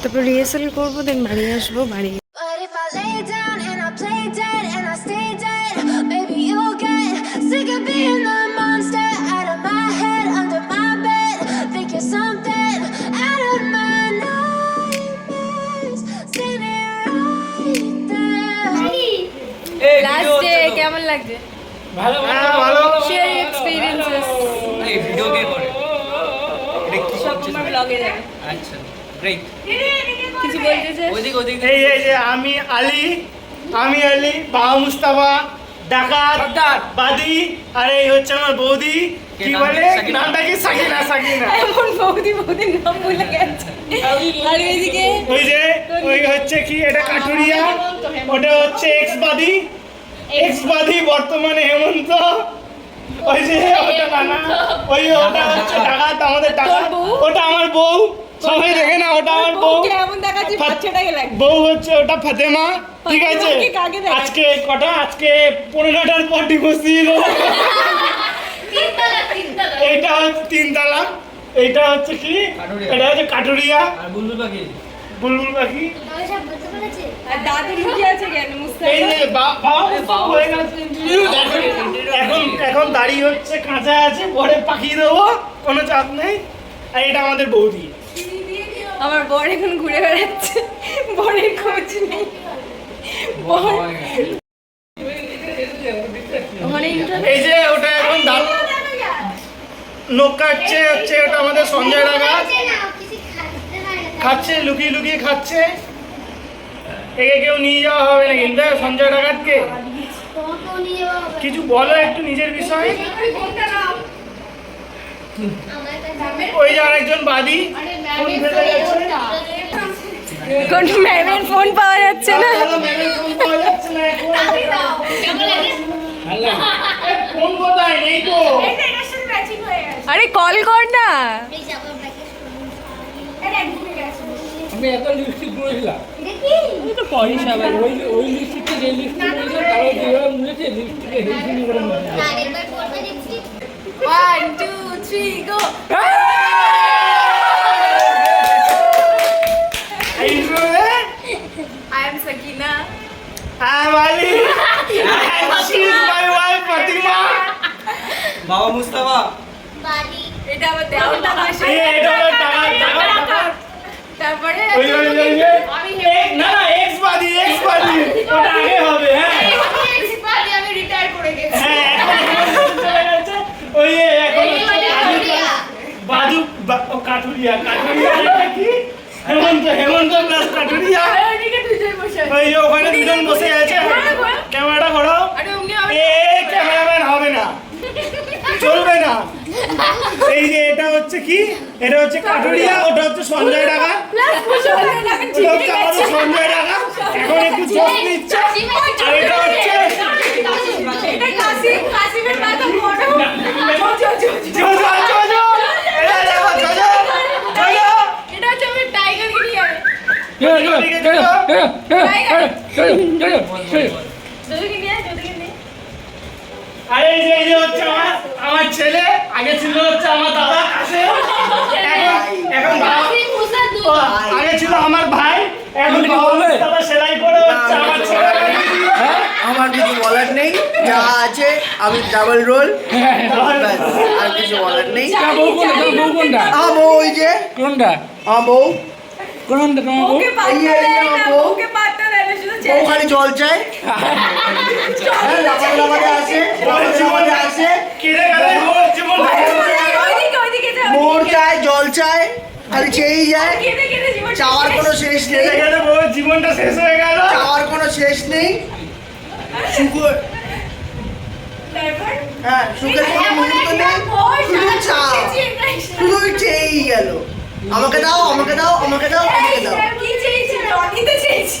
তারপর রিহার্সাল করবো, দেন বাড়ি আসবো। বাড়ি লাস্ট ডে কেমন লাগছে? ভালো ভালো শেয়ার এক্সপেরিয়েন্সেস। এই ভিডিও কে করে? এটা কি সব আমার ব্লগে যাবে। আচ্ছা গ্রেট। কিছু বলতে চাস? ওদিক এই যে আমি আলী বাবা মুস্তাফা ডাকাত বাদি, আর এই হচ্ছে আমার বৌদি। কি বলে নামটা কি? সাকিনা। এমন বৌদির নাম ভুলে গেছে। আর এইদিকে ওই হচ্ছে কি, এটা কাঠুরিয়া, ওটা হচ্ছে এক্স বাদি বর্তমানে হেমন্ত। ওই যে ওটা নানা, ওটা হচ্ছে ডাকাত, আমাদের ডাকাত। ওটা আমার বউ, সবাই দেখে না, ওটা আমার বউ। কেমন দেখাচ্ছি? বাচ্চাটাকে লাগে। বউ হচ্ছে ওটা ফাতেমা, ঠিক আছে? আজকে কটা? আজকে 15টার পর ডিভোর্স দিয়ে দেবো। এইটা হচ্ছে 3 তলা, এইটা হচ্ছে কি, এটা হচ্ছে কাঠুরিয়া আর বুলবুল পাখি। আর দাদু লুকিয়ে আছে কেন? এই যে বাবা হয়ে গেছে। এখন দাড়ি হচ্ছে কাঁচা আছে, পরে পাকিয়ে দেবো, কোনো চাপ নেই। আর এটা আমাদের বৌদি। আমার বর এখন ঘুরে বেড়াচ্ছে, বরের খোঁজ নেই। এই যে ওটা এখন নখ কাটছে, হচ্ছে ওটা আমাদের সঞ্জয় ডাকাত খাচ্ছে, লুকিয়ে খাচ্ছে। একে কেউ নিয়ে যাওয়া হবে না কিন্তু সঞ্জয় ডাকাতকে। কিছু বলো একটু নিজের বিষয়ে। ওই যে আরেকজন বাদী, কোন ম্যামের ফোন পাওয়া যাচ্ছে না। ফোন কোথায়? নেই তো। আরে কল কর না। আমি এত লিপস্টিক করেছিলাম আমি তো পরি সবাই ওই লিপস্টিকটা যে লিপস্টিক করেছিলাম তারও যেভাবে মুড়েছে লিপস্টিকে হেলফিনি করে মুড়েছে। 1 2 3 গো। I am Sakina. I'm Ali. And she is my wife Fatima. বাবা মুস্তাফা এটা আমার দেওয়ালটা পাশে। এটা হলো টাকা। তারপরে ওই না এক্স বাদি, ওটা আগে হবে। হ্যাঁ আমি রিটায়ার করে গেছি। হ্যাঁ এখন চলে গেছে। ওই এখন বাদু কাঠুরিয়া এটা কি? হেমন্ত প্লাস কাঠুরিয়া। ওইদিকে দুজন বসে আছে। ওই ওখানে দুজন বসে আছে। ক্যামেরাটা ঘোরাও। আরে অমনি ক্যামেরাম্যান হবে না, চলবে না। এই যে এটা হচ্ছে কি, এটা হচ্ছে কাঠুরিয়া, ওটা হচ্ছে সঞ্জয় ডাকাত। সঞ্জয় ডাকাত এখন একটু চোখ নিচ্ছে। আর এটা হচ্ছে এটা কাসিমের মাথা বড়। এটা হচ্ছে আমার টাইগার গিরিয়ার। দুদিকে নিয়ে আরে এই যে হচ্ছে আমার ছেলে, আগে ছিল হচ্ছে আমার দাদা কাছে, এখন আগে ছিল আমার ভাই, এখন দাদা সেলাই করে হচ্ছে আমার ছেলে। আমার কিছু বলার নেই, যা আছে আমি ডাবল রোল, আর কিছু বলার নেই। বউ কোনটা? আমার বউ ওই যে কোনটা? আমার বউ, কোনটা তোমার বউ? ওকে পাত্তা দেয় না, ওকে পাত্তা দেয় না, শুধু বউ খালি জল চায়। হ্যাঁ লাফাতে আসে, আসে কেড়ে গেলে জীবন ওইদিকে যাও। মোর চায়, জল চায়, খালি চেয়েই যায়। কেটে জীবন চাওয়ার কোনো শেষ নেই, জীবনটা শেষ হয়ে গেল। চাওয়ার কোনো শেষ নেই। সুখে, তারপর হ্যাঁ সুখের কোনো মুহূর্ত নেই, শুধু চাও, শুধু চেয়েই গেল। আমাকে দাও, আমাকে দাও, আমাকে দাও, আমাকে দাও। কি চেয়েছি? রনিতে চেয়েছি।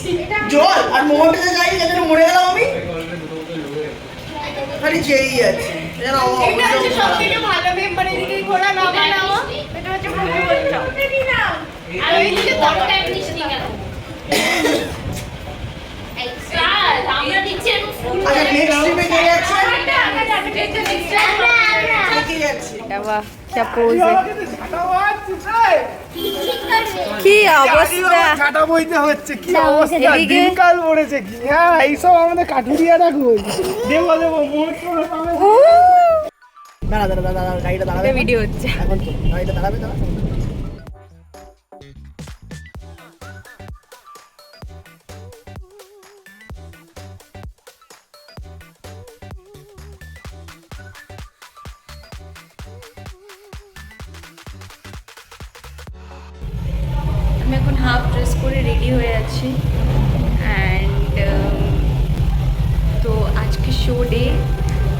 জল আর মোহনটা যাই, যাতে মরে গেলাম আমি, খালি চেয়েই যাচ্ছে। এটা হচ্ছে সবথেকে ভালো মেম্বার। এদিকে ঘোড়া নামা। এটা হচ্ছে ভূমিকম্প। আর ওইদিকে তরকারি মিষ্টি কেন? আমরা দিচ্ছি আচ্ছা নেক্সট ট্রিপে কে যাচ্ছে? আমরা কে যাচ্ছে? এটা বাহ কি পোজ আমাকে তো ঝাঁটা মারছিস রে। কি অবস্থা ঝাঁটা বইতে হচ্ছে কি যাও, অবস্থা এদিকে। দিনকাল পড়েছে কি হ্যাঁ এইসব আমাদের কাঠুরিয়াটা কই দেবো দেবো মুহূর্ত পাবে দাঁড়া দাঁড়া দাঁড়া দাঁড়া, গাড়িটা দাঁড়াবে এখন? ভিডিও হচ্ছে এখন তো গাড়িটা দাঁড়াবে দাঁড়া আমি এখন হাফ ড্রেস করে রেডি হয়ে আছি অ্যান্ড তো আজকে শো ডে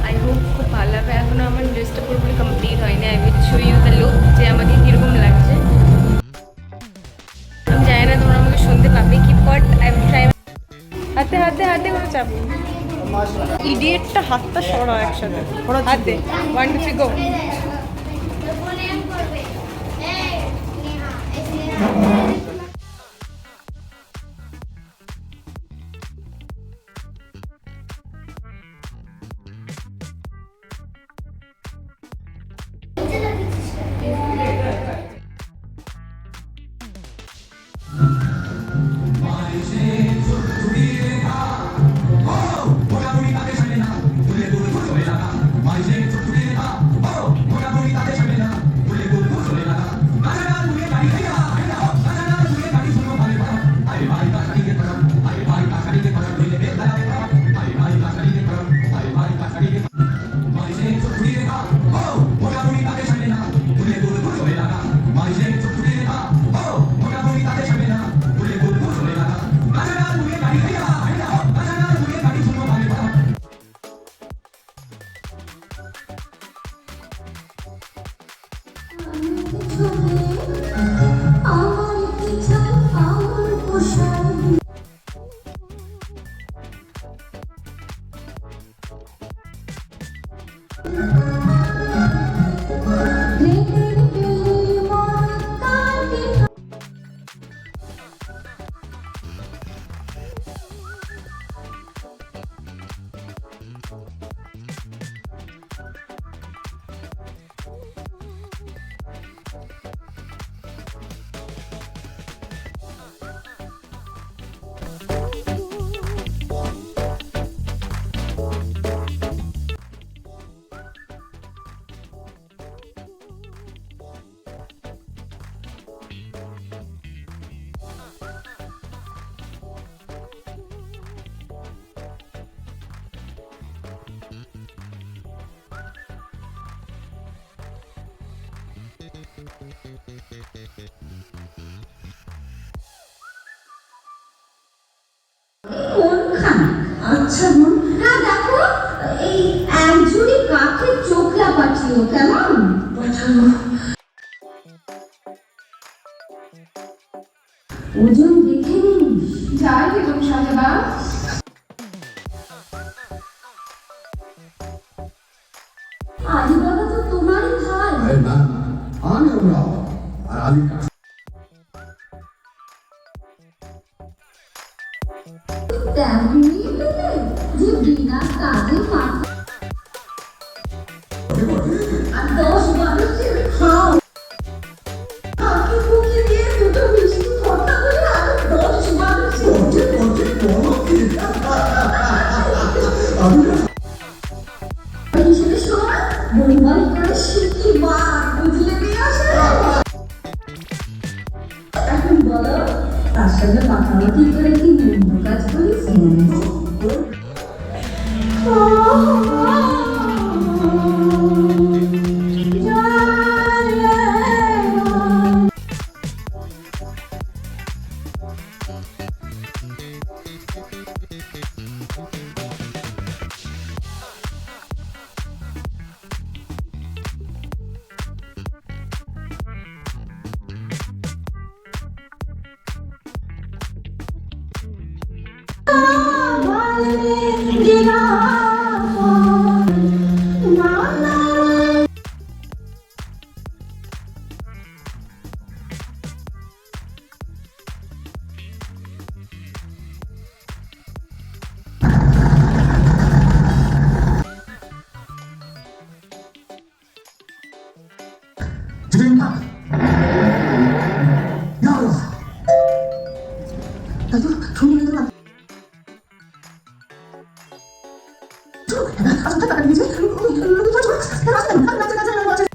আই হোপ খুব ভালো হবে। এখনও আমার ড্রেসটা পুরোপুরি কমপ্লিট হয়নি। I will show you the look যে আমাকে কীরকম লাগছে। আমি জানি না তোমরা আমাকে শুনতে পাবে কি, বাট আই উইল ট্রাই। হাতে হাতে হাতে করে চাপো। ইডিয়েটটা হাতটা সরাও একসাথে হাতে 1 2 3 গো। কোনখানে? আচ্ছা বোন, না দেখো এই একজনই কাঠের চোখলা পাঠিও কেমন পাঠানো ওজন দেখে নিস যাই এবং সাজাবা আলী বাবা তো তোমারই ভাই আরে না আমি ওরাও আর আলী কাছে তেমনি পেলে যে বিনা কাজে মাথা আর 10-12 ছেলে খাও কাকে বুকে দিয়ে দুটো মিষ্টি কথা বলে আর 10-12 হিসেবে শোন বলবারি করে শিখি বার বুঝলে নিয়ে আসে 드림카 야로 나도 종이는 좀 맛있는 거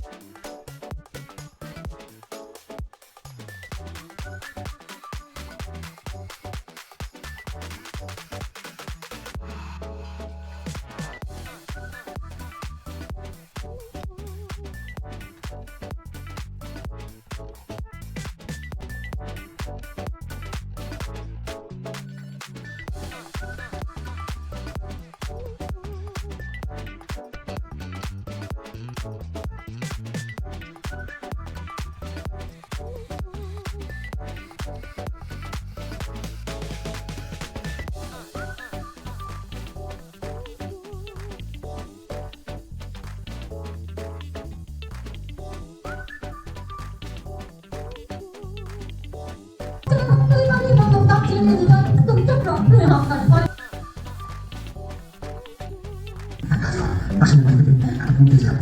안 되지 않아.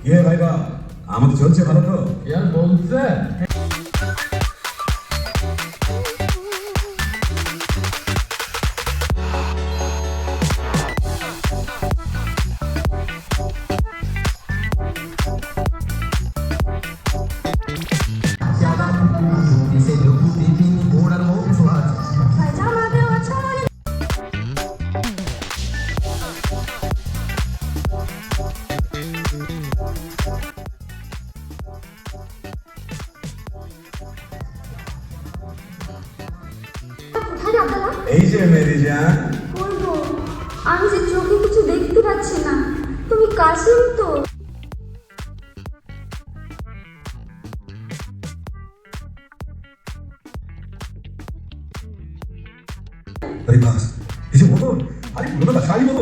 예, 말가. 아무도 전체 받았어. 야, 뭔데? এই যে মেরিজান, বলবো আমি যে চোখে কিছু দেখতে পাচ্ছি না, তুমি কাশিম তো? আরে বাস, এই যে বলো, আরে বলো না, শাড়ি বলো।